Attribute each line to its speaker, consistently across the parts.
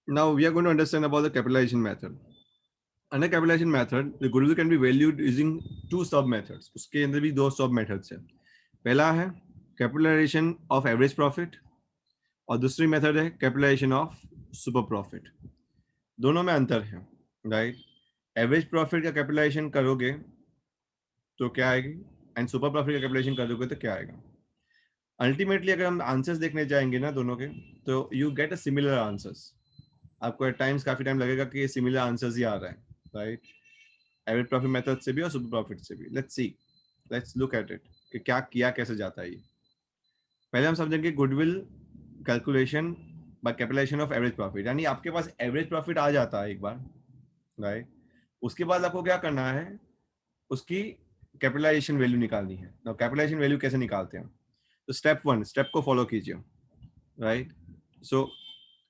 Speaker 1: Now we are going to understand about the capitalization method. Under capitalization method, the goodwill can be valued using two sub methods. उसके अंदर भी दो sub methods है. पहला है capitalization of average profit और दूसरी method है कैपिटलाइजेशन ऑफ सुपर प्रॉफिट. दोनों में अंतर है, राइट. एवरेज प्रॉफिट का कैपिटलाइजेशन करोगे तो क्या आएगी एंड सुपर प्रॉफिट का कैपिटलाइजेशन करोगे तो क्या आएगा. अल्टीमेटली अगर हम आंसर्स देखने जाएंगे ना दोनों के, तो you get a similar answers. आपको एट टाइम्स काफी टाइम लगेगा कि ये सिमिलर आंसर्स ही आ रहा है, राइट. एवरेज प्रॉफिट मेथड से भी और सुपर प्रॉफिट से भी. लेट्स लुक एट इट कि क्या किया कैसे जाता है ये. पहले हम समझेंगे goodwill calculation by capitalization of average profit. यानी आपके पास एवरेज प्रॉफिट आ जाता है एक बार, राइट. उसके बाद आपको क्या करना है, उसकी कैपिटलाइजेशन वैल्यू निकालनी है. नाउ कैपिटलाइजेशन वैल्यू कैसे निकालते हैं, तो स्टेप को फॉलो कीजिए, right. So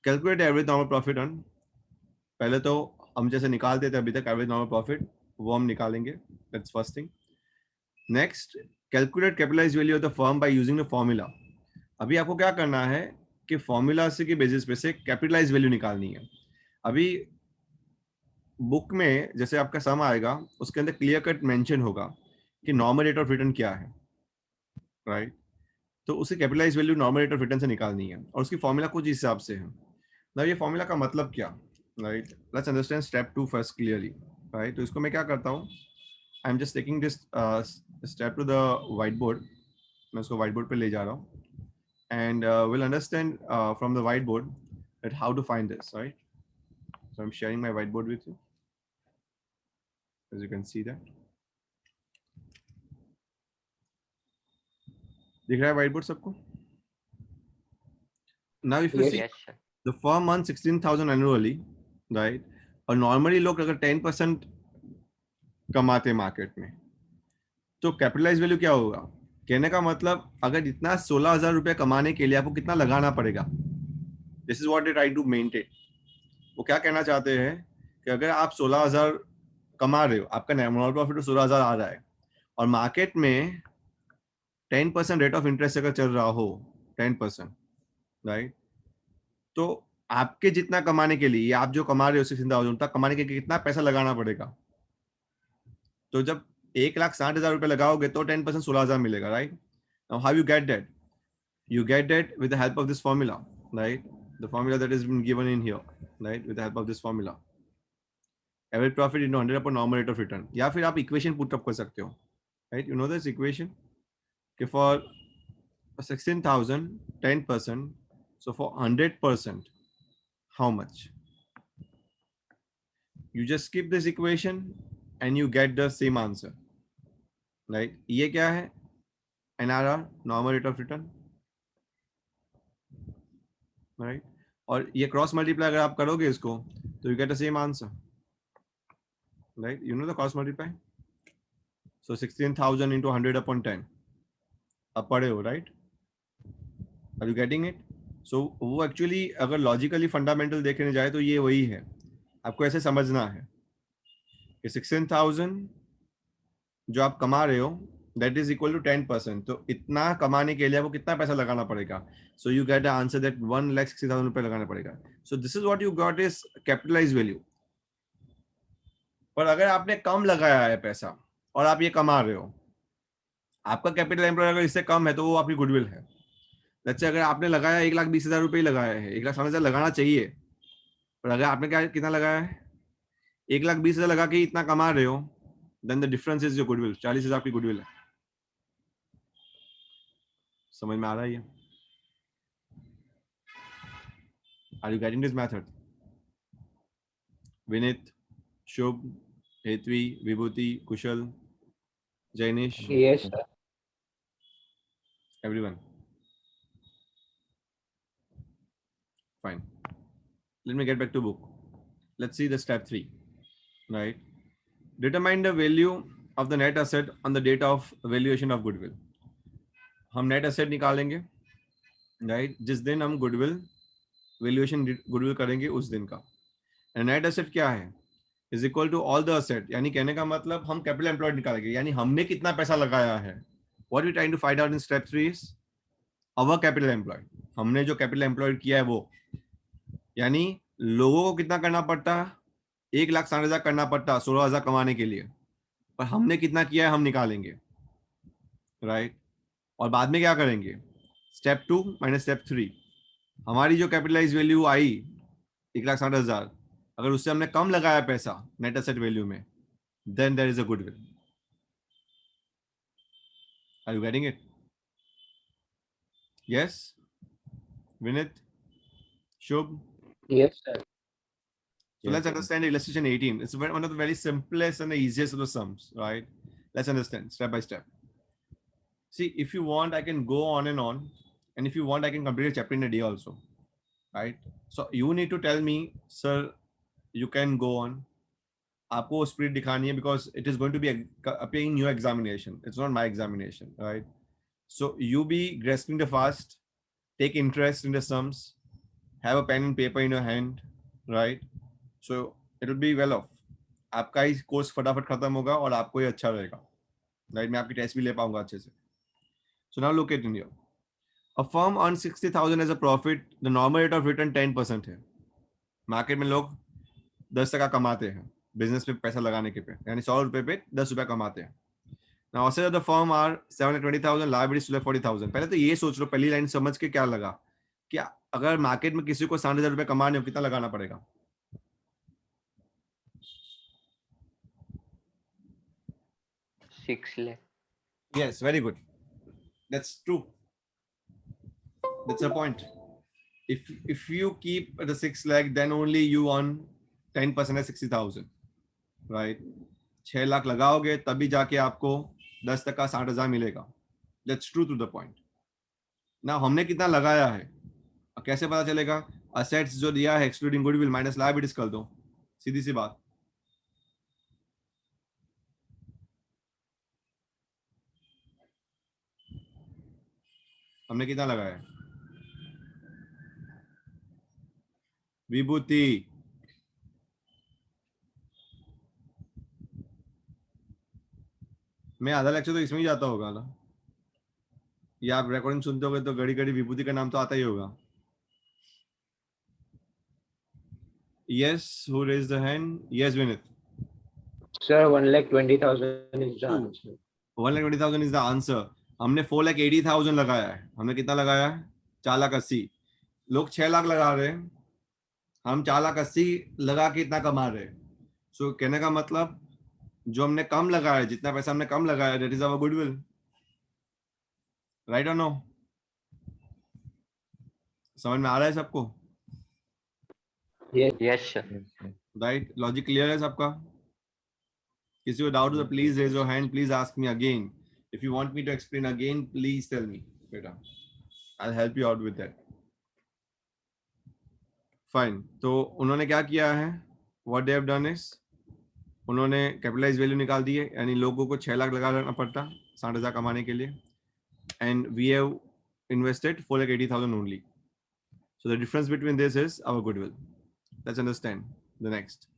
Speaker 1: calculate average normal profit on. पहले तो हम जैसे निकालते थे अभी तक एवरेज नॉर्मल प्रॉफिट, वो हम निकालेंगे. That's first thing. Next, calculate capitalize value of the firm by using the formula. अभी आपको क्या करना है कि फॉर्मूला से के बेसिस पे से कैपिटलाइज वैल्यू निकालनी है. अभी बुक में जैसे आपका सम आएगा उसके अंदर क्लियर कट मेंशन होगा कि नॉर्मल रेट ऑफ रिटर्न क्या है, राइट. तो उसे capitalize value normal rate of return से निकालनी है और उसकी फॉर्मूला कुछ इस हिसाब से है. ना ये फॉर्मूला का मतलब क्या, right. Let's understand step 2 first clearly, right. तो इसको मैं क्या करता हूँ, I am just taking this step to the white board. मैं उसको व्हाइट बोर्ड पे ले जा रहा हूँ and we'll understand from the whiteboard that how to find this, right. So I'm sharing my whiteboard with you, as you can see that. दिख रहा है whiteboard सबको? Now if you see,
Speaker 2: Yes, sir.
Speaker 1: the firm earns 16,000 annually, right. और normally लोग अगर 10% कमाते हैं market में, तो कैपिटलाइज वैल्यू क्या होगा. कहने का मतलब अगर इतना 16,000 रुपये कमाने के लिए आपको कितना लगाना पड़ेगा. This is what they try to maintain. वो क्या कहना चाहते हैं कि अगर आप 16,000 कमा रहे हो, आपका नॉर्मल प्रॉफिट 16,000 आ रहा है और मार्केट में 10% रेट ऑफ इंटरेस्ट अगर चल रहा हो, 10%, राइट. तो आपके जितना कमाने के लिए, आप जो कमा रहे हो 16,000 तक कमाने के लिए कितना पैसा लगाना पड़ेगा. तो जब 1,60,000 रुपये लगाओगे तो 10% 16,000 मिलेगा, right. Now how you get that, you get that with the help of this formula, right. The formula that has been given in here, right, with the help of this formula, average profit into 100 upon normal rate of return. या फिर आप equation put up कर सकते हो, right. You know this equation कि for 16,000 10%, so for 100% how much. You just skip this equation and you get the same answer, right. ये क्या है, NRR, normal rate of return, right. और ये cross multiply अगर आप करोगे इसको तो you get the same answer, right. You know the cross multiply. So 16,000 into 100 upon 10, अब पढ़े हो, right. Are you getting it. So वो एक्चुअली अगर लॉजिकली फंडामेंटल देखने जाए तो ये वही है. आपको ऐसे समझना है कि 16,000 जो आप कमा रहे हो that is equal to 10%. तो इतना कमाने के लिए आपको कितना पैसा लगाना पड़ेगा. So you get the answer that 1,60,000 रुपए लगाना पड़ेगा. So this is what you got is capitalized value. पर अगर आपने कम लगाया है पैसा और आप ये कमा रहे हो, आपका कैपिटल एम्प्लॉय अगर इससे कम है तो वो आपकी गुडविल है. जैसे अगर आपने लगाया 1,20,000 रुपये ही लगाया है, 1,60,000 लगाना चाहिए, पर अगर आपने क्या कितना लगाया है, 1,20,000 लगा के इतना कमा रहे हो, then the difference is your goodwill. 40,000 आपकी गुडविल है. समझ में आ रहा है ये? Are you getting this method? Vinit, Shubh, Hetvi, Vibhuti, Kushal, Jainish,
Speaker 2: Yes, sir.
Speaker 1: everyone. Fine. Let me get back to book. Let's see the step 3. Right. Determine the value of the net asset on the date of valuation of goodwill. हम net asset निकालेंगे, right? जिस दिन हम goodwill valuation goodwill करेंगे उस दिन का. And net asset क्या है? Is equal to all the asset. यानी कहने का मतलब हम capital employed निकालेंगे, यानी हमने कितना पैसा लगाया है What we trying to find out in step 3 is our capital employed. हमने जो capital employed किया है वो, यानी लोगों को कितना करना पड़ता, 1,60,000 करना पड़ता 16,000 कमाने के लिए, पर हमने कितना किया है हम निकालेंगे, राइट? और बाद में क्या करेंगे, स्टेप 2 माइनस स्टेप 3, हमारी जो कैपिटलाइज वैल्यू आई 1,60,000, अगर उससे हमने कम लगाया पैसा नेट एसेट वैल्यू में, then there is a goodwill. Are you getting it? Yes, Vinit, Shubh.
Speaker 2: Yes, sir.
Speaker 1: So let's understand illustration 18. It's one of the very simplest and the easiest of the sums, right? Let's understand step by step. See, if you want, I can go on, and if you want, I can complete a chapter in a day also, right? So you need to tell me, sir, you can go on. आपको speed दिखानी है because it is going to be appearing in your examination. It's not my examination, right? So you be grasping the fast, take interest in the sums, have a pen and paper in your hand, right? So it will be well off. आपका ही course फटाफट खत्म होगा और आपको ही अच्छा रहेगा, right? मैं आपकी टेस्ट भी ले पाऊंगा अच्छे से. So now look at in here. A firm earns 60,000 as a profit. The normal rate of return 10% है. मार्केट में लोग 10% कमाते हैं बिजनेस पे पैसा लगाने के पे, यानी 100 रुपए पे 10 रुपए कमाते हैं. Now assets of the firm are 720,000, liabilities 40,000. पहले तो ये सोच लो, पहली लाइन समझ के क्या लगा कि अगर मार्केट में किसी को 60,000 रुपए कमाने हो कितना लगाना पड़ेगा?
Speaker 2: 6 lakh.
Speaker 1: Yes, very good. That's true. That's the point. If you keep the 6 lakh, then only you earn 10% at 60,000, right? 6 lakh लगाओगे तभी जाके आपको 10% 60,000 मिलेगा. That's true to the point. Now हमने कितना लगाया है कैसे पता चलेगा? असेट्स जो दिया है एक्सक्लूडिंग गुडविल माइनस लायबिलिटीज कर दो, सीधी सी बात. हमने कितना लगाया है? विभूति, मैं आधा लेक्चर तो इसमें ही जाता होगा ना, या आप रिकॉर्डिंग सुनते होगे तो घड़ी घड़ी विभूति का नाम तो आता ही होगा. Yes, who raised the hand? Yes, Vinit.
Speaker 2: Sir, 1,20,000 is the answer.
Speaker 1: 1,20,000 is the answer. हमने 4,80,000 लगाया है. हमने कितना लगाया है? 4,80,000. लोग 6 लाख लगा रहे हैं, हम 4,80,000 लगा के इतना कमा रहे हैं. सो कहने का मतलब जो हमने कम लगाया, जितना पैसा हमने कम लगाया, that is our goodwill. Right or no? समझ में आ रहा है सबको?
Speaker 2: Yes, sir.
Speaker 1: Right? Logic clear है सबका? किसी को डाउट हो तो please raise your hand, please ask me again. If you want me to explain again, please tell me बेटा, I will help you out with that. Fine. तो उन्होंने क्या किया है? What they have done is उन्होंने capitalise value निकाल दी है, यानी लोगों को 6 लाख लगाना पड़ता 60,000 कमाने के लिए, and we have invested 4,80,000 only. So the difference between this is our goodwill. Let's understand the next.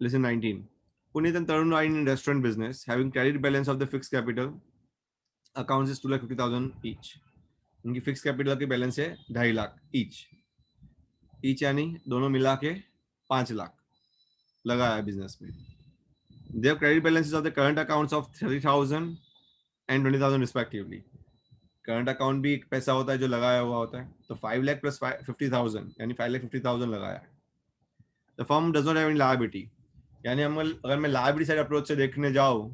Speaker 1: Listen 19. Puneet and Tarun are in restaurant business, having carried balance of the fixed capital accounts is 2,50,000 each. उनकी fixed capital की balance है 2.5 lakh each यानी दोनों मिला के 5 लाख लगाया है business में. They have credit balances of the current accounts of 30,000 and 20,000 respectively. Current account भी एक पैसा होता है जो लगाया हुआ होता है, तो 5 लाख plus 50,000 यानी 5,50,000 लगाया है. The firm does not have any liability. यानी हम अगर मैं लायबिलिटी साइड अप्रोच से देखने जाऊं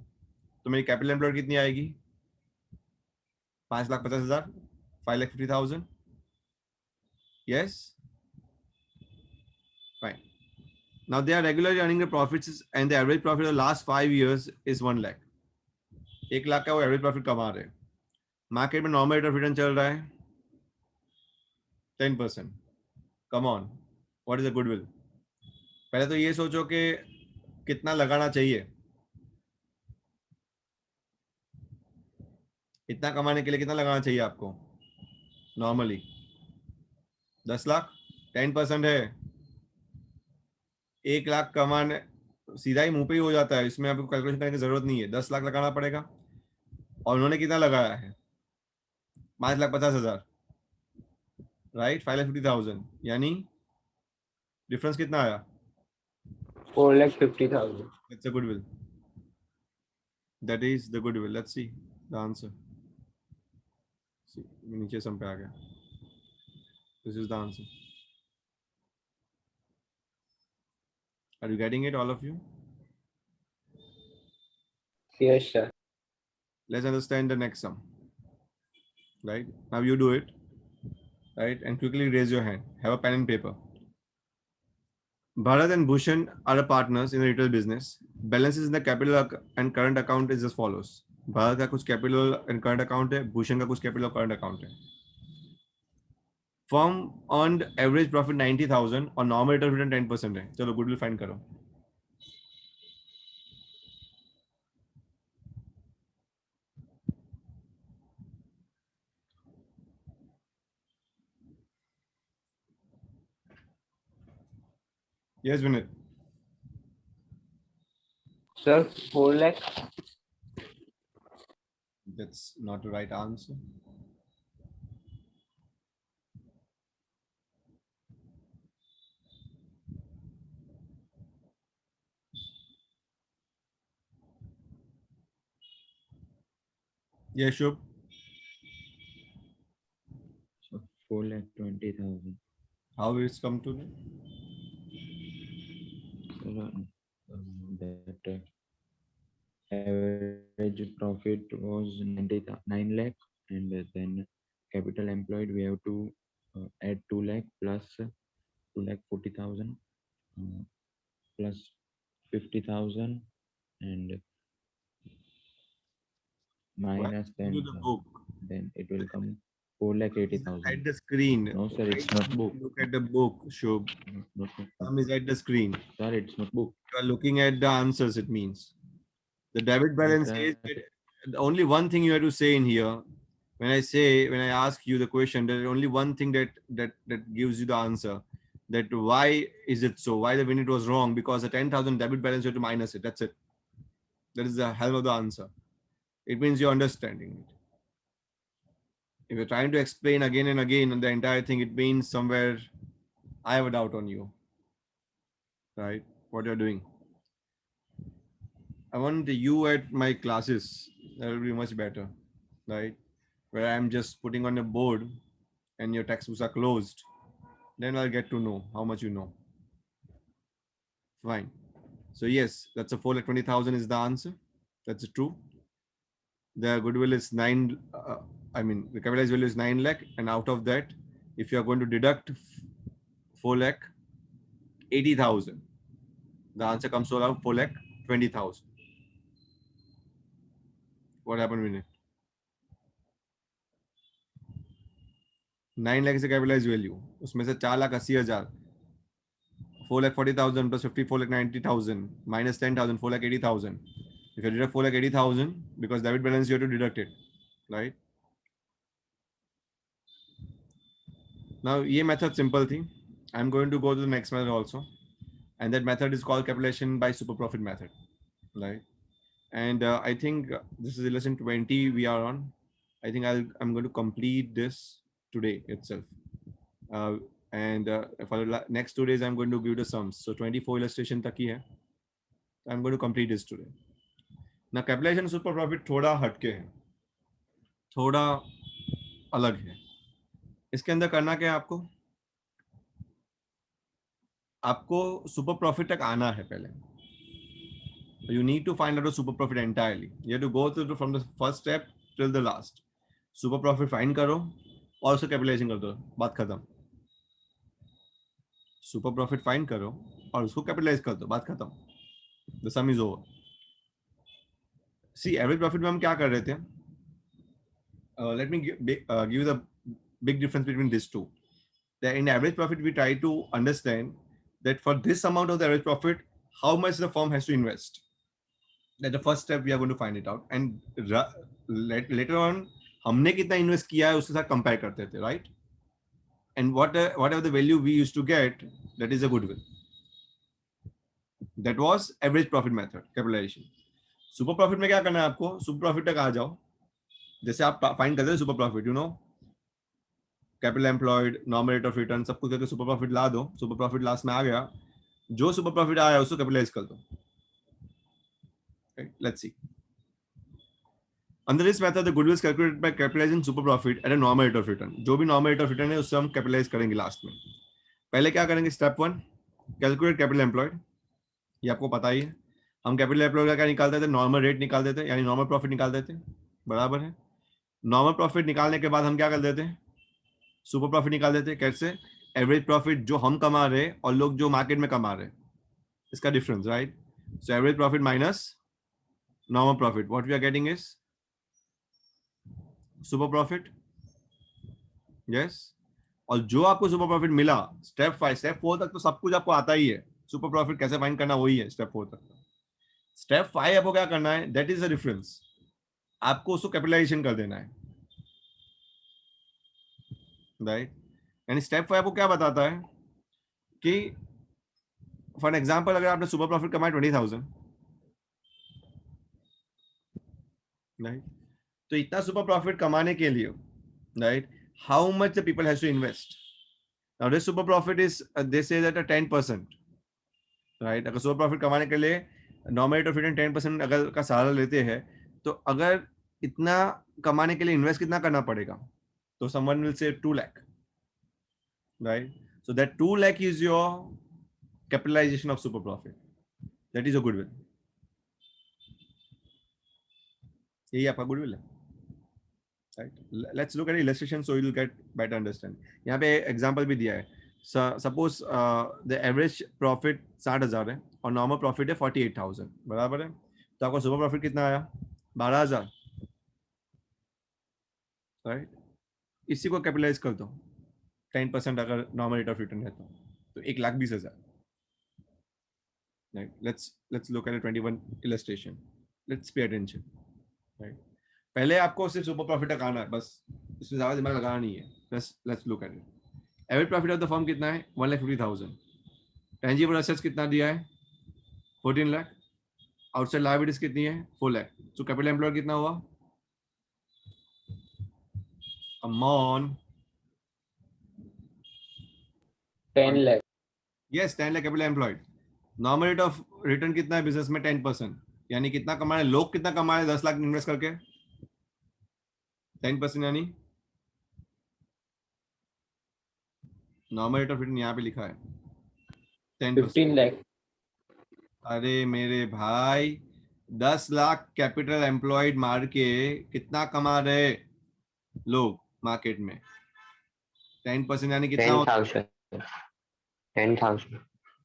Speaker 1: तो मेरी कैपिटल एम्प्लॉयड कितनी आएगी? 5,50,000, 5,50,000. Yes, fine. Now they are regularly earning the profits and the average profit of the last 5 years is 1 lakh. 1 lakh का वो एवरेज प्रॉफिट कमा रहे हैं. मार्केट में नॉर्मल रेट ऑफ रिटर्न चल रहा है 10%. Come on, what is the goodwill? पहले तो ये सोचो कि कितना लगाना चाहिए. इतना कमाने के लिए कितना लगाना चाहिए आपको नॉर्मली? 10 लाख. 10% है 1 लाख कमाने, सीधा ही मुंह पे ही हो जाता है, इसमें आपको कैलकुलेशन करने की जरूरत नहीं है. 10 लाख लगाना पड़ेगा. और उन्होंने कितना लगाया है 5,50,000, राइट, 5,50,000, यानी डिफरेंस कितना आया?
Speaker 2: 4,50,000.
Speaker 1: It's a goodwill. That is the goodwill. Let's see the answer. See, नीचे सम पे आ गया. This is the answer. Are you getting it, all of you?
Speaker 2: Yes, sir.
Speaker 1: Let's understand the next sum. Right, now you do it, right, and quickly raise your hand. Have a pen and paper. Bharat and Bhushan are partners in the retail business. Balances in the capital and current account is as follows. Bharat का कुछ capital and current account है, Bhushan का कुछ capital और current account है. Firm earned average profit 90,000 और normal rate of return 10% है. चलो goodwill find करो. Yes, Vinit.
Speaker 2: Sir, 4 lakh.
Speaker 1: That's not the right answer. Yes, Shubh.
Speaker 3: So 4,20,000.
Speaker 1: How it's come to?
Speaker 3: That average profit was 9 lakh, and then capital employed we have to add 2 lakh plus 2,40,000 plus 50,000 and minus
Speaker 1: Do
Speaker 3: 10,
Speaker 1: the book.
Speaker 3: then it will come 4,80,000.
Speaker 1: At the screen.
Speaker 3: No sir, it's not book.
Speaker 1: Look at the book, Shubh.
Speaker 3: Not book.
Speaker 1: Sum is at the screen.
Speaker 3: Sir, it's not book.
Speaker 1: You are looking at the answers, it means. The debit balance is that only one thing you have to say in here. When I ask you the question, there is only one thing that gives you the answer. That why is it so? Why the Vinit was wrong? Because the 10,000 debit balance you have to minus it. That's it. That is the hell of the answer. It means you're understanding it. If you're trying to explain again and again the entire thing, it means somewhere I have a doubt on you. Right? What you're doing. I want you at my classes. That will be much better. Right? Where I'm just putting on a board and your textbooks are closed. Then I'll get to know how much you know. Fine. So yes, that's a 4,20,000 is the answer. That's true. The goodwill is 9. The capitalized value is 9 lakh, and out of that, if you are going to deduct 4,80,000, the answer comes to around 4,20,000. What happened with it? 9 lakh is the capitalized value. उसमें से 4,80,000, 4,40,000 plus 50, 4,90,000 minus 10,000, 4,80,000. If you deduct 4,80,000, because debit balance you have to deduct it, right? Now, ये method simple thing. I'm going to go to the next method also, and that method is called capitalization by super profit method, right? And I think this is lesson 20 we are on. I think I'm going to complete this today itself. And for the next 2 days, I'm going to give the sums. So 24 illustration तक ही है. I'm going to complete this today. Now capitalization super profit थोड़ा हटके है, थोड़ा अलग है. इसके अंदर करना क्या है आपको सुपर प्रॉफिट तक आना है पहले. You need to find out the super profit entirely. You have to go through from the first step till the last. Super profit find करो और उसको कैपिटलाइजिंग कर दो, बात खत्म. सुपर प्रॉफिट फाइंड करो और उसको कैपिटलाइज कर दो, बात खत्म. The sum is over. See, average profit में हम क्या कर रहे थे? Let me give the big difference between these two. That in average profit, we try to understand that for this amount of the average profit, how much the firm has to invest. That's the first step we are going to find it out. And later on, हमने कितना invest किया है उसके साथ compare करते थे, right? And whatever the value we used to get, that is a goodwill. That was average profit method, capitalization. Super profit में क्या करना है आपको? Super profit तक आ जाओ जैसे आप फाइंड करते हैं super profit, you know, capital employed, normal rate of return, सब कुछ करके सुपर प्रॉफिट ला दो, सुपर प्रॉफिट लास्ट में आ गया, जो सुपर प्रॉफिट आया उसको कैपिटलाइज कर दो. Let's see. Under this method, the goodwill is calculated by capitalizing super profit at a normal rate of return. जो भी normal rate of return है उससे हम कैपिटलाइज करेंगे लास्ट में. पहले क्या करेंगे? Step 1, calculate capital employed. ये आपको पता ही है. हम कैपिटल एम्प्लॉयड का क्या निकालते थे? नॉर्मल रेट निकाल देते, यानी नॉर्मल प्रॉफिट निकाल देते. बराबर है. नॉर्मल प्रॉफिट निकालने के बाद हम क्या कर देते हैं? सुपर प्रॉफिट निकाल देते. कैसे? एवरेज प्रॉफिट जो हम कमा रहे हैं और लोग जो मार्केट में कमा रहे हैं, इसका difference, right? So average profit minus normal profit, what we are getting is super profit. Yes. और जो आपको सुपर प्रॉफिट मिला, स्टेप 5, स्टेप 4 तक तो सब कुछ आपको आता ही है. सुपर प्रॉफिट कैसे फाइंड करना वही है स्टेप 4 तक. स्टेप 5 आपको क्या करना है? That is the difference. आपको उसको कैपिटलाइजेशन कर देना है, राइट? यानी स्टेप 5 आपको क्या बताता है कि फॉर एग्जांपल अगर आपने सुपर प्रॉफिट कमाया 20,000, राइट? तो इतना सुपर प्रॉफिट कमाने के लिए, right, how much the people has to invest. Now this super profit is they say that 10%, right? अगर सुपर प्रॉफिट कमाने के लिए नॉर्मल रेट ऑफ रिटर्न 10% अगर का सहारा लेते हैं, तो अगर इतना कमाने के लिए इन्वेस्ट कितना करना पड़ेगा? तो someone will say 2 lakh, right? So that 2 lakh is your capitalization of super profit. That is your goodwill. यही आपका गुडविल है, right? Let's look at illustration so you will get better understand. यहाँ पे एग्जांपल भी दिया है. सपोज द एवरेज प्रॉफिट 60,000 है और नॉर्मल प्रॉफिट है 48,000, बराबर है? तो आपका सुपर प्रॉफिट कितना आया? 12,000, राइट? इसी को कैपिटलाइज कर दो 10% अगर नॉर्मल रेट ऑफ रिटर्न है तो 1,20,000, right? Let's look eight 21 illustration. Let's pay attention, right? पहले आपको सिर्फ सुपर प्रॉफिट तक आना है, बस इसमें ज्यादा दिमाग लगाना नहीं है. Let's look at it. Average profit of the firm कितना है? 1,50,000. टेंजिबल एसेट्स कितना दिया है? 14 लाख. आउटसाइड लायबिलिटीज कितनी है? 4 लाख. तो कैपिटल एम्प्लॉयड कितना हुआ? Come on.
Speaker 2: 10 lakh.
Speaker 1: Yes, 10 lakh capital employed. Normal rate of return कितना है बिजनेस में? 10%. यानी कितना कमाए लोग? कितना कमाए 10 लाख इन्वेस्ट करके? 10%, यानी नॉर्मल रेट ऑफ रिटर्न यहाँ पे लिखा है 10%.
Speaker 2: 15 lakh.
Speaker 1: अरे मेरे भाई, 10 लाख कैपिटल एम्प्लॉयड मार के कितना कमा रहे लोग मार्केट में? 10% यानी कितना होता है?
Speaker 2: 10,000.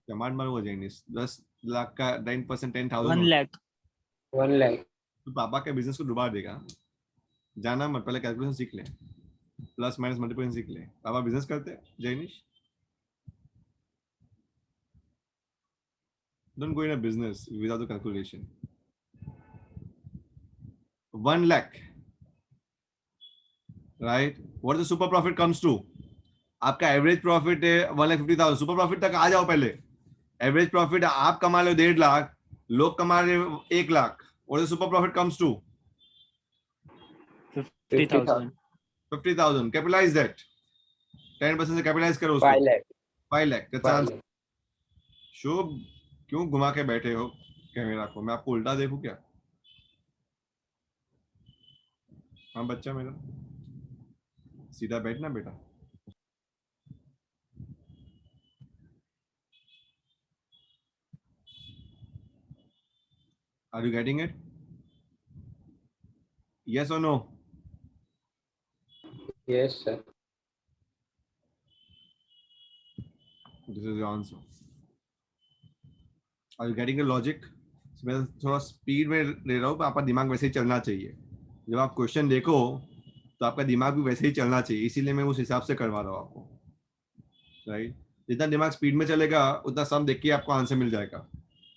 Speaker 1: कमांड मार हो जाएंगे. 10 लाख का 10% 10,000
Speaker 4: 1 lakh.
Speaker 2: 1 lakh.
Speaker 1: तो पापा के बिजनेस को डुबा देगा. जाना मत, पहले कैलकुलेशन सीख ले, प्लस माइनस मल्टीप्लिकेशन सीख ले. पापा बिजनेस करते हैं Jainish. Don't go in a business without the calculation. 1 lakh, right? What the super profit comes to? आपका एवरेज प्रॉफिट है 1,50,000. सुपर प्रॉफिट तक आ जाओ पहले. एवरेज प्रॉफिट आप कमा लो 1.5 लाख, लोग कमा रहे 1 lakh. What the super profit comes to?
Speaker 4: 50,000.
Speaker 1: 50,000. Capitalize that. 10% से कैपिटलाइज करो उसको.
Speaker 2: 5 lakh.
Speaker 1: 5 lakh. That's
Speaker 2: 5
Speaker 1: answer.
Speaker 2: lakh.
Speaker 1: शुभ, क्यों घुमा के बैठे हो कैमरा को? मैं आपको उल्टा देखूं क्या? हाँ बच्चा मेरा, सीधा बैठना बेटा. Are you getting it? Yes or no?
Speaker 2: Yes, sir.
Speaker 1: This is your answer. Are you getting the logic? मैं थोड़ा स्पीड में ले रहा हूँ, आपका दिमाग वैसे ही चलना चाहिए. जब आप क्वेश्चन देखो तो आपका दिमाग भी वैसे ही चलना चाहिए, इसीलिए मैं उस हिसाब से करवा रहा हूँ आपको, राइट? जितना दिमाग स्पीड में चलेगा उतना सम देख के आपको आंसर मिल जाएगा.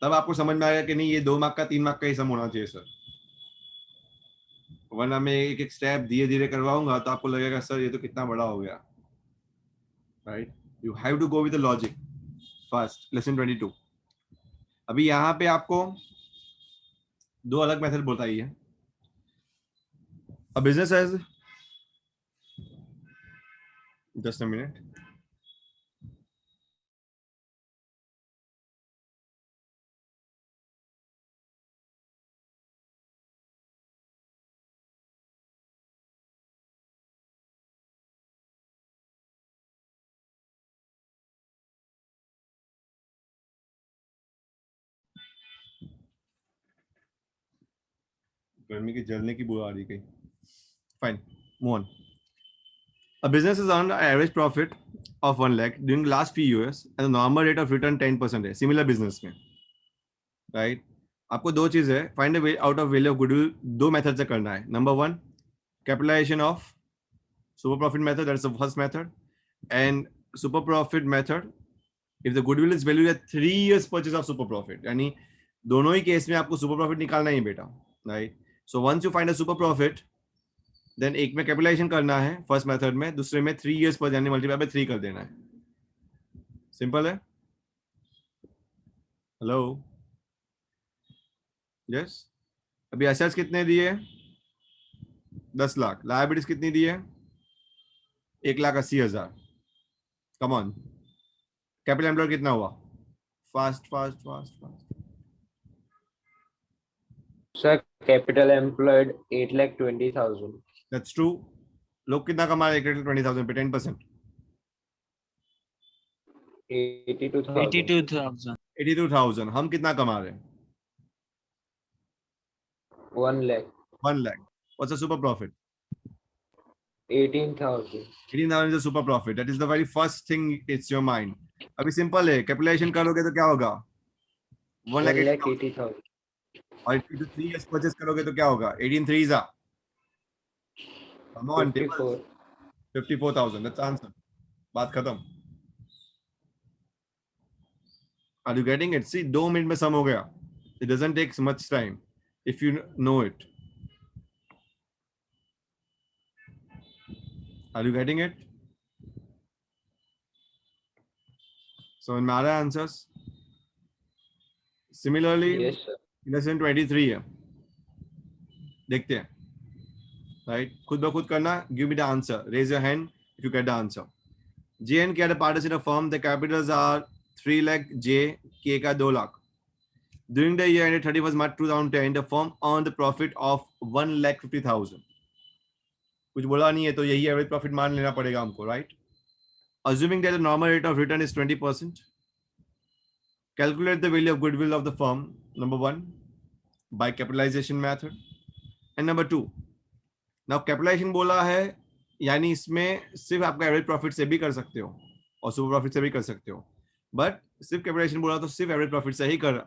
Speaker 1: तब आपको समझ में आएगा कि नहीं ये 2 मार्क का 3 मार्क का ही सम होना चाहिए सर. वरना मैं एक एक स्टेप धीरे धीरे करवाऊंगा तो आपको लगेगा सर ये तो कितना बड़ा हो गया, right? You have to go with the logic first. Lesson 22. अभी यहाँ पे आपको 2 अलग मेथड बताई है. A business has, just a minute. गर्मी की जलने की बुआ आ रही कहीं. Fine, move on. A business has earned an average profit of 1 lakh during the last few years and the normal rate of return 10% है. Similar business में, right? आपको दो चीज है, find a way out of value of goodwill. दो method से करना है. Number 1, capitalization of super profit method. That's the first method. And super profit method, if the goodwill is valued at 3 years purchase of super profit, यानी दोनों ही case में आपको super profit निकालना ही बेटा, right? So once you find a super profit, then एक में capitalisation करना है फर्स्ट मेथड में, दूसरे में 3 इयर्स पर जाने मल्टीप्लाई बाय 3 कर देना है. सिंपल है. Hello, yes. अभी एसेट्स कितने दिए? 10 लाख. लायबिलिटीज कितनी दी है? 1,80,000. Come on. कैपिटल एम्प्लॉयड कितना हुआ? Fast fast fast fast.
Speaker 2: Sir, capital employed 8,20,000.
Speaker 1: That's true. लोग कितना कमा रहे हैं 20,000 पे? 10%.
Speaker 2: 82,000.
Speaker 4: 82,000.
Speaker 1: 82,000. हम कितना कमा रहे हैं?
Speaker 2: 1 lakh.
Speaker 1: 1 lakh. What's the super profit?
Speaker 2: 18,000.
Speaker 1: 18,000 is a super profit. That is the very first thing it's your mind. अभी सिंपल है, कैपिटलाइजेशन करोगे तो क्या होगा?
Speaker 2: 1,80,000.
Speaker 1: और 3 years परचेस करोगे तो क्या होगा? 18 3s are. Come on,
Speaker 2: 54.
Speaker 1: 54,000. That's answer. बात खत्म. Are you getting it? See, 2 minute में सम हो गया. It doesn't take much time if you know it. Are you getting it? So in my answers, similarly,
Speaker 2: Yes, sir.
Speaker 1: lesson 23 है. देखते हैं. Right? खुद ब खुद करना. Give me the answer. Raise your hand if you get the answer. JNK had a partners in a firm. The capitals are 3 lakh. J K का 2 lakh. During the year ended 31st March 2010, the firm earned the profit of 1,50,000. कुछ बोला नहीं है तो यही average profit मान लेना पड़ेगा हमको, right? Assuming that the normal rate of return is 20%, calculate the value of goodwill of the firm. Number 1, by capitalization method, and number 2. Now capitalization बोला है, यानी इसमें सिर्फ आपका एवरेज प्रॉफिट से भी कर सकते हो और सुपर प्रॉफिट से भी कर सकते हो, बट सिर्फ कैपिटलाइजेशन बोला तो सिर्फ एवरेज प्रॉफिट से ही कर.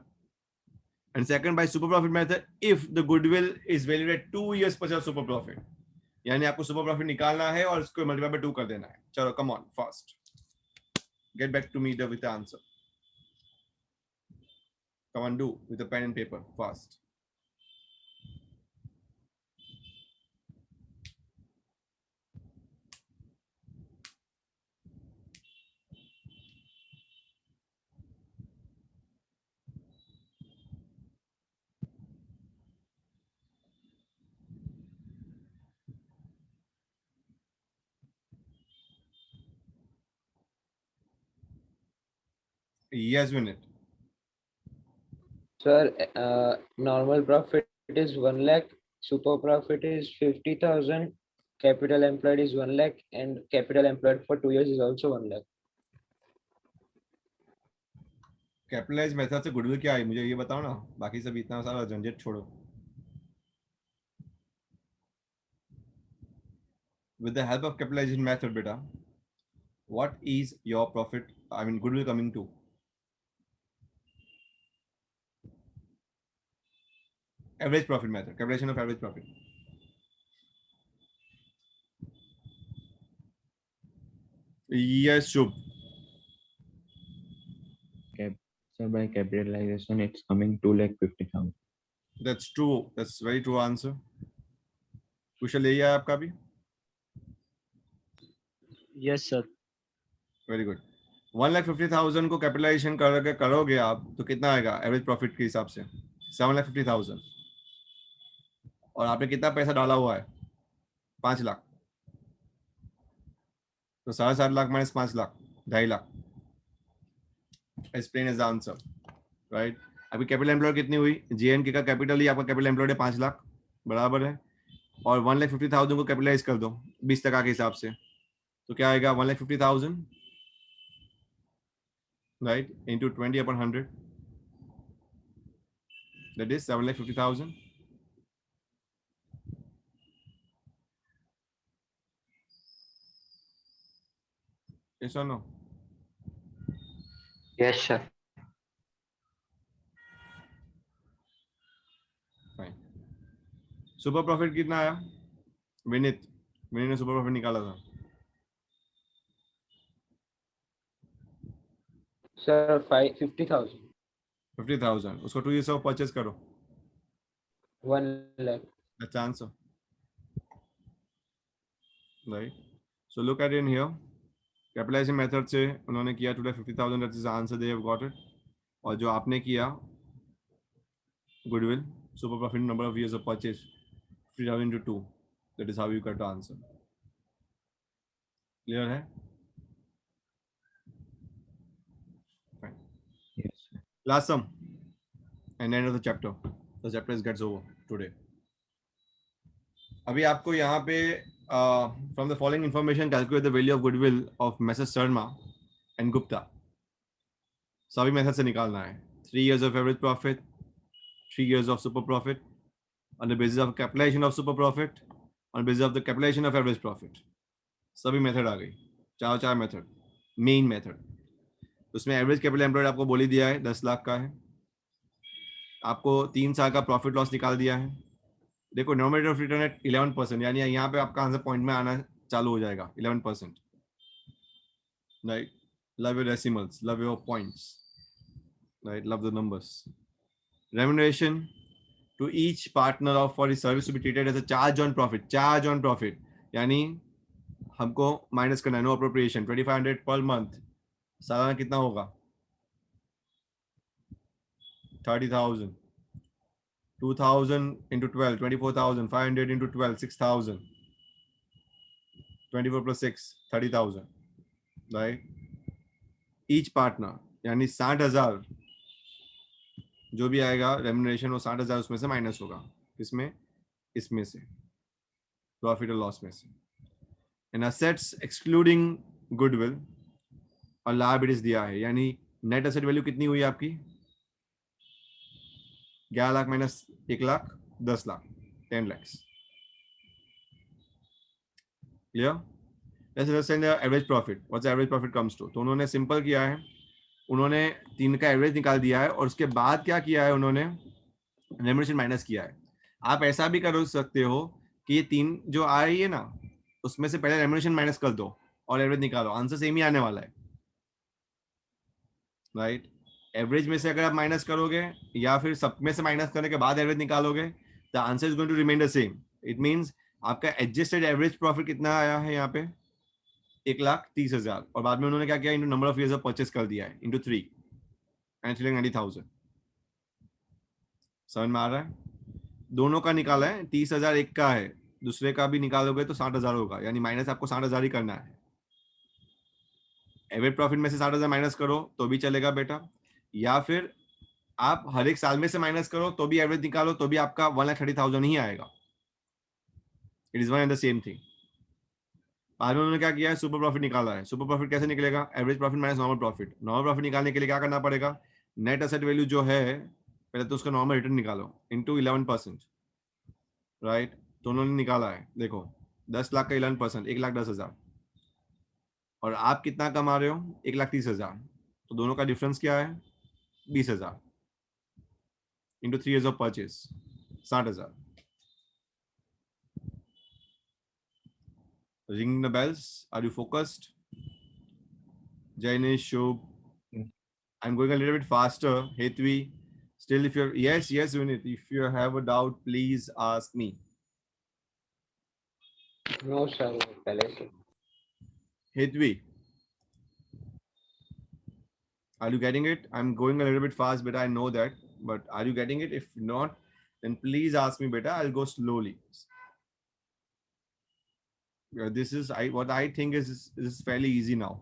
Speaker 1: And second, by super profit method, if the goodwill is valued at 2 years per super profit, यानी आपको सुपर प्रॉफिट निकालना है और इसको मल्टीप्लाई बाय 2 कर देना है. चलो, come on, fast. Get back to me with the answer. Come on, do with a pen and paper, fast. Yes, Vinit.
Speaker 2: Sir, normal profit is 1 lakh. Super profit is 50,000. Capital employed is 1 lakh, and capital employed for 2 years is also 1 lakh.
Speaker 1: Capitalize method से goodwill क्या है मुझे ये बताओ ना, बाकी सब इतना सारा झंझट छोड़ो. With the help of capitalization method, beta, what is your profit? I mean, goodwill coming to? Average profit method, calculation of average profit. Yes, Shubh.
Speaker 3: So by capitalization, it's coming 2,50,000.
Speaker 1: That's true. That's very true answer. कुशल यही है आपका भी?
Speaker 4: Yes, sir.
Speaker 1: Very good. 1,50,000 को capitalisation करके करोगे आप तो कितना आएगा एवरेज प्रॉफिट के हिसाब से? 7,50,000. और आपने कितना पैसा डाला हुआ है? 5 लाख, तो 7.5 lakh minus 5 lakh 2.5 lakh, explain is the answer, right. अभी कैपिटल एम्प्लॉयड कितनी हुई, JNK का कैपिटल ही आपका कैपिटल एम्प्लॉयड है 5 लाख बराबर है, और 1,50,000 को कैपिटलाइज कर दो 20% के हिसाब से, तो क्या आएगा 1,50,000 right into 20/100, that is 7,50,000. Yes or no?
Speaker 2: Yes, sir.
Speaker 1: Fine. Super profit कितना आया, विनीत ने सुपर प्रॉफिट निकाला था,
Speaker 2: Sir, 50,000.
Speaker 1: 50,000, उसको 2 years of परचेज करो,
Speaker 2: 1 lakh.
Speaker 1: that's the answer, right? So look at it in here, capitalization method से उन्होंने किया today 50,000, that is the answer, they have got it. और जो आपने किया goodwill super profit number of years of purchase 50,000 into 2, that is how you got the answer. Clear है? Fine.
Speaker 3: Yes, sir.
Speaker 1: Last sum and end of the chapter. The chapter gets over today. अभी आपको यहाँ पे from the following information calculate the value of goodwill of Messrs. Sharma and Gupta. सभी method से निकालना है. 3 years of average profit, 3 years of super profit, on the basis of capitalization of super profit, on the basis of the capitalization of average profit. सभी method आ गई, चार method, main method. उसमें average capital employed आपको बोल ही दिया है 10 लाख का है, आपको 3 साल का प्रॉफिट लॉस निकाल दिया है. देखो नॉमिनेटर ऑफ रिटर्न एट 11%, यानी यहाँ पे आपका आंसर पॉइंट में आना चालू हो जाएगा 11%, right. Love your decimals, love your points, right, love the numbers. Remuneration to each partner of for his service to be treated as a charge on profit, charge on profit, यानी हमको minus करना है, no appropriation. 2,500 per month, सालाना कितना होगा 30,000, 2,000 into 12, 24,000, 500 into 12, 6,000, 24 plus 6, 30,000, right? Each partner, यानी 60,000 जो भी आएगा रेम्यूनरेशन, वो 60,000 उसमें से माइनस होगा, इसमें इसमें से प्रॉफिट और लॉस में से. एंड असेट्स एक्सक्लूडिंग गुडविल और लायबिलिटीज दिया है, यानी नेट एसेट वैल्यू कितनी हुई आपकी 11 lakh minus 1 lakh 10 lakh 10 lakhs. Clear? Let's understand the average profit. What's the average profit comes to? तो उन्होंने सिंपल किया है, उन्होंने 3 का एवरेज निकाल दिया है और उसके बाद क्या किया है, उन्होंने रेम्यूनरेशन माइनस किया है. आप ऐसा भी कर सकते हो कि ये 3 जो आ रही है ना, उसमें से पहले रेम्यूनरेशन माइनस कर दो और एवरेज निकालो, आंसर सेम ही आने वाला है, राइट. एवरेज में से अगर आप माइनस करोगे या फिर सब में से माइनस करने के बाद एवरेज निकालोगे, the answer is going to remain the same. It means आपका एडजस्टेड एवरेज प्रॉफिट कितना आया है यहाँ पे 1,30,000, और बाद में उन्होंने क्या किया, into number of years of purchase कर दिया है इनटू 3 एंड 90,000. समझ में आ रहा है? दोनों का निकाला है, 30,000 एक का है, दूसरे का भी निकालोगे तो 60,000 होगा, यानी माइनस आपको 60,000 ही करना है. एवरेज प्रॉफिट में से 60,000 माइनस करो तो भी चलेगा बेटा, या फिर आप हर एक साल में से माइनस करो तो भी एवरेज निकालो तो भी आपका 1,30,000 ही आएगा. It is one and the same thing. बाद में उन्होंने क्या किया है, सुपर प्रॉफिट निकाला है. सुपर प्रॉफिट कैसे निकलेगा, average profit minus normal profit. Normal profit निकालने के लिए क्या करना पड़ेगा, नेट एसेट वैल्यू जो है पहले तो उसका नॉर्मल रिटर्न निकालो इनटू 11%, राइट. तो उन्होंने निकाला है, देखो 10 लाख का 11%, 1,10,000, और आप कितना कमा रहे हो 1,30,000, तो दोनों का डिफरेंस क्या है 20,000 into 3 years of purchase, 60,000. Ringing the bells. Are you focused? Jainesh, Shubh. I'm going a little bit faster. Hetvi, still if you're, yes, Vinit, if you have a doubt, please ask me.
Speaker 2: No, sir. पहले से.
Speaker 1: Hetvi, are you getting it? I'm going a little bit fast, but I know that. But are you getting it? If not, then please ask me better. I'll go slowly. this is what I think is fairly easy now.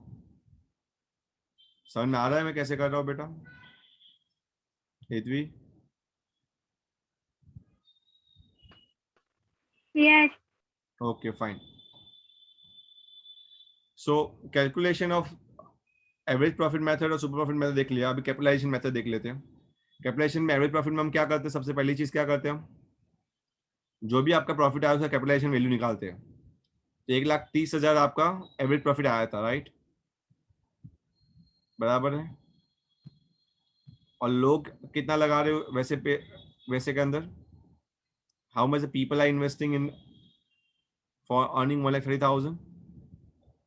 Speaker 1: समझ में आ रहा है मैं कैसे कर रहा हूँ बेटा? Hetvi?
Speaker 4: Yes.
Speaker 1: Okay, fine. So calculation of average profit method और सुपर प्रॉफिट मेथड देख लिया, अभी कैपिटलाइजेशन मेथड देख लेते हैं. कैपिटलाइजेशन में एवरेज प्रॉफिट में हम क्या करते हैं? सबसे पहली चीज क्या करते हैं हम? जो भी आपका प्रॉफिट आया उसका कैपिटलाइजेशन वैल्यू निकालते हैं. 1,30,000 आपका एवरेज प्रॉफिट आया था, राइट? बराबर है. और लोग कितना लगा रहे हो वैसे के अंदर? How much the people are investing in for earning 1,30,000?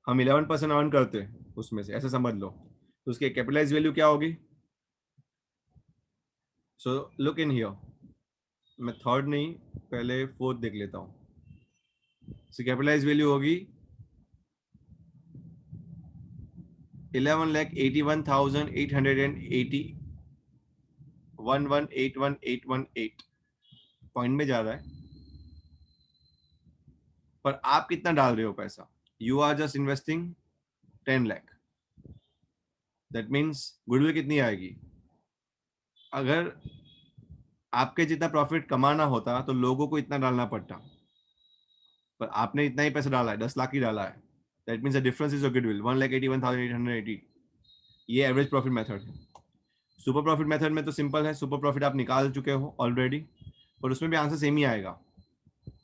Speaker 1: हम 11% अर्न करते हैं उसमें से, ऐसे समझ लो. तो उसकी कैपिटलाइज वैल्यू क्या होगी? सो लुक इन हियर, मैं थर्ड नहीं पहले फोर्थ देख लेता हूँ. सो कैपिटलाइज वैल्यू होगी 11,81,880 11,81,818 पॉइंट में जा रहा है. पर आप कितना डाल रहे हो पैसा? You are just investing 10 lakh. That means goodwill कितनी आएगी? अगर आपके जितना प्रॉफिट कमाना होता तो लोगों को इतना डालना पड़ता, पर आपने इतना ही पैसा डाला है, 10 लाख ही डाला है. That means the difference is your goodwill 1,81,880. ये एवरेज प्रॉफिट मेथड है. सुपर प्रॉफिट मेथड में तो सिंपल है, सुपर प्रॉफिट आप निकाल चुके हो ऑलरेडी, और उसमें भी आंसर सेम ही आएगा,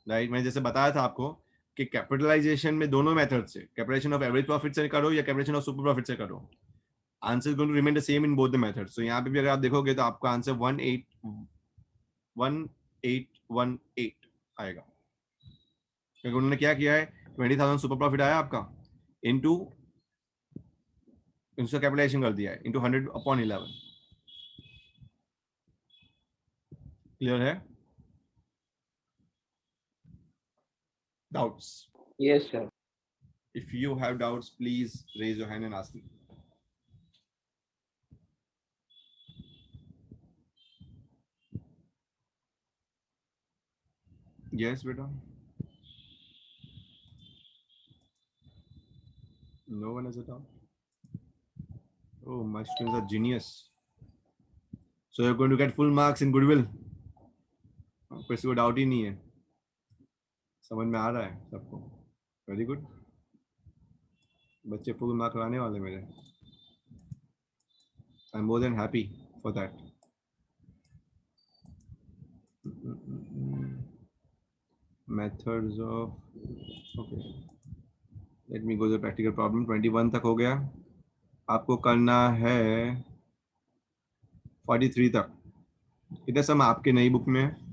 Speaker 1: राइट? मैंने जैसे बताया था आपको कि कैपिटलाइजेशन में दोनों मेथड से, कैपिटलाइजेशन ऑफ एवरेज प्रॉफिट से करो या कैपिटलाइजेशन ऑफ सुपर प्रॉफिट से करो, answer is going to remain the same in both the methods. So यहाँ पे भी अगर आप देखोगे तो आपका आंसर 1818 आएगा, क्योंकि उन्होंने क्या किया है, 20,000 सुपर प्रॉफिट आया आपका, इनटू इसका कैपिटलाइजेशन कर दिया है इनटू 100/11. क्लियर है? Doubts?
Speaker 2: Yes, sir.
Speaker 1: If you have doubts, please raise your hand and ask me. Yes, beta. No one has a doubt. Oh, my students are genius. So you're going to get full marks in goodwill. किसी को doubt ही नहीं है, समझ में आ रहा है सबको? Very good. बच्चे फुल मार्क लाने वाले मेरे. I am more than happy for that. Methods of, okay, let me go to practical problem. 21 तक हो गया, आपको करना है 43 तक. इतना सम आपके नई बुक में है.